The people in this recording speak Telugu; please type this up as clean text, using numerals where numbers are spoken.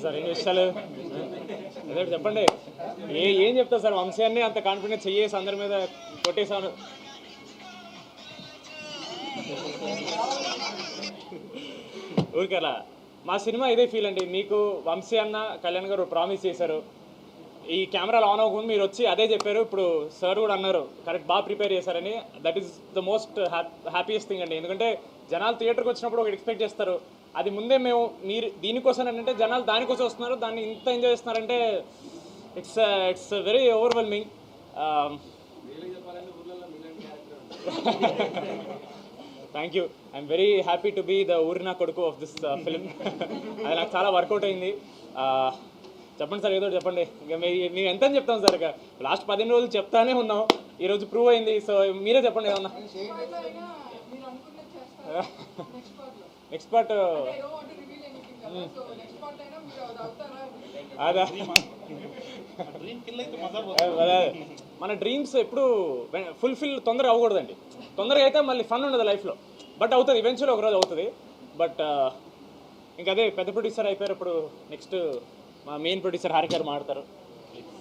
సార్ ఎన్ని విషయాలు అదే చెప్పండి. ఏం చెప్తారు సార్, వంశాన్ని అంత కాన్ఫిడెన్స్ చెయ్యేసి అందరి మీద కొట్టేశాను. ఊరికలా మా సినిమా ఇదే ఫీల్ అండి. మీకు వంశీ అన్న కళ్యాణ్ గారు ప్రామిస్ చేశారు, ఈ కెమెరాలు ఆన్ అవ్వకుండా మీరు వచ్చి అదే చెప్పారు. ఇప్పుడు సార్ కూడా అన్నారు కరెక్ట్, బాగా ప్రిపేర్ చేశారని. That is the most happiest thing అండి. ఎందుకంటే జనాలు థియేటర్కి వచ్చినప్పుడు ఒకటి ఎక్స్పెక్ట్ చేస్తారు, అది ముందే మేము మీరు దీనికోసం అంటే జనాలు దానికోసం వస్తున్నారు, దాన్ని ఇంత ఎంజాయ్ చేస్తున్నారంటే it's very overwhelming. Thank you. I'm very happy to be the ఊరినా కొడుకు ఆఫ్ దిస్ ఫిలిం. అది నాకు చాలా వర్కౌట్ అయింది. చెప్పండి సార్, ఏదో చెప్పండి. ఇక మేము ఎంత అని చెప్తాం సార్, ఇక లాస్ట్ 15 రోజులు చెప్తానే ఉన్నాం, ఈరోజు ప్రూవ్ అయింది. సో మీరే చెప్పండి ఏమన్నా. నెక్స్ట్ పార్ట్ అదా, మన డ్రీమ్స్ ఎప్పుడు ఫుల్ఫిల్ తొందరగా అవ్వకూడదండి. తొందరగా అయితే మళ్ళీ ఫన్ ఉండదు లైఫ్లో, బట్ అవుతుంది ఈవెన్చువల్లీ ఒకరోజు అవుతుంది. బట్ ఇంకా అదే పెద్ద ప్రొడ్యూసర్ అయిపోయారు. ఇప్పుడు నెక్స్ట్ మా మెయిన్ ప్రొడ్యూసర్ హారిక గారు మాట్లాడతారు.